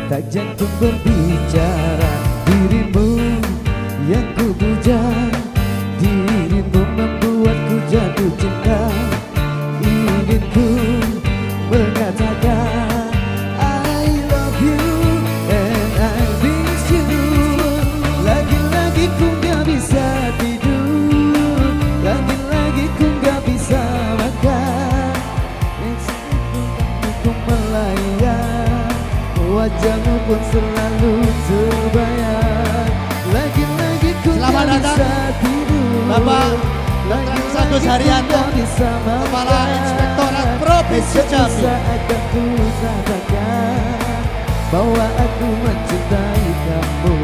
tak jantung berbicara. Dirimu yang ku puja, dirimu membuatku jatuh cinta. Ingin ku mengatakan I love you and I miss you. Lagi-lagi ku gak bisa tidur, lagi-lagi ku gak bisa makan. Ku melayang, wajahmu pun selalu terbayang. Lagi-lagi ku gak bisa tidur, Bapak Agus Haryanto, Kepala Inspektorat Provinsi Jambi. Akan ku katakan bahwa aku mencintai kamu.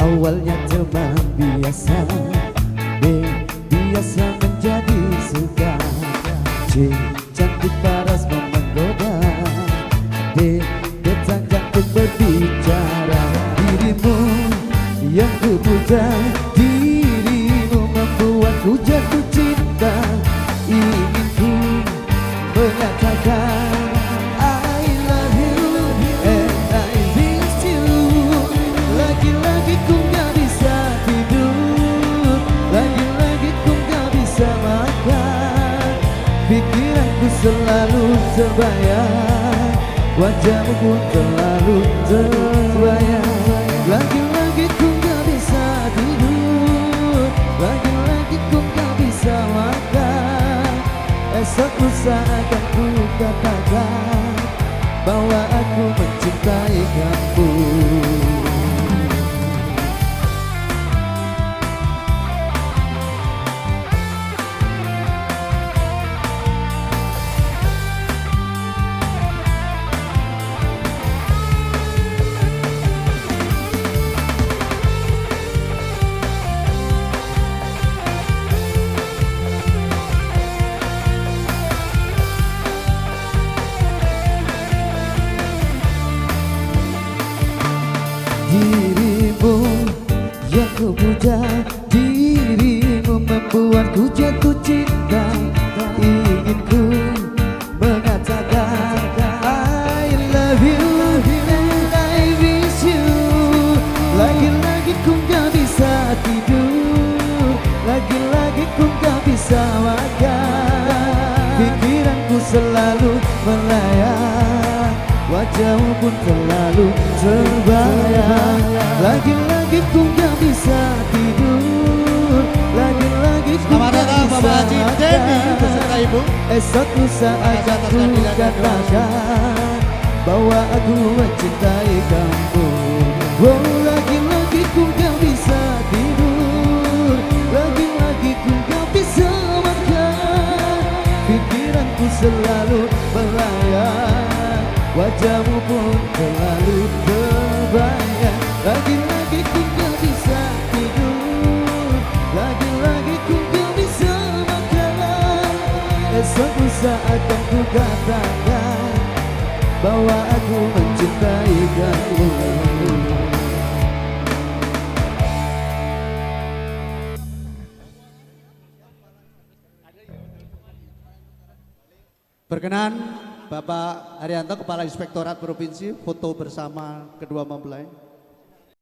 Awalnya cuma biasa, B biasa menjadi suka, C cantik paras menggoda, D datang jantung berbicara. Dirimu yang ku puja, dirimu membuatku jatuh cinta. Ingin ku mengatakan I love you and I miss you. Lagi-lagi ku gak bisa tidur, lagi-lagi ku gak bisa makan. Pikiranku selalu terbayang, wajahmu pun selalu terbayang. Lagi-lagi ku gak bisa tidur, lagi-lagi ku gak bisa makan. Esok lusa akan ku katakan bahwa aku mencintai kamu. Dirimu yang ku puja, dirimu membuatku jatuh cinta. Ingin ku mengatakan I love you and I miss you. Lagi-lagi ku gak bisa tidur, lagi-lagi ku gak bisa makan. Pikiranku selalu melayang, wajahmu pun selalu terbayang. Lagi-lagi ku gak bisa tidur, lagi-lagi ku gak bisa Bapak Haji Denny beserta Ibu. Esok lusa akan ku katakan bahwa aku mencintai kamu. Oh, lagi-lagi ku gak bisa tidur, lagi-lagi ku gak bisa makan. Pikiranku selalu melayang, wajahmu pun selalu terbayang. Lagi-lagi ku gak bisa tidur, lagi-lagi ku gak bisa makan. Esok lusa akan ku katakan bahwa aku mencintai kamu. Berkenan Bapak Haryanto, Kepala Inspektorat Provinsi, foto bersama kedua mempelai.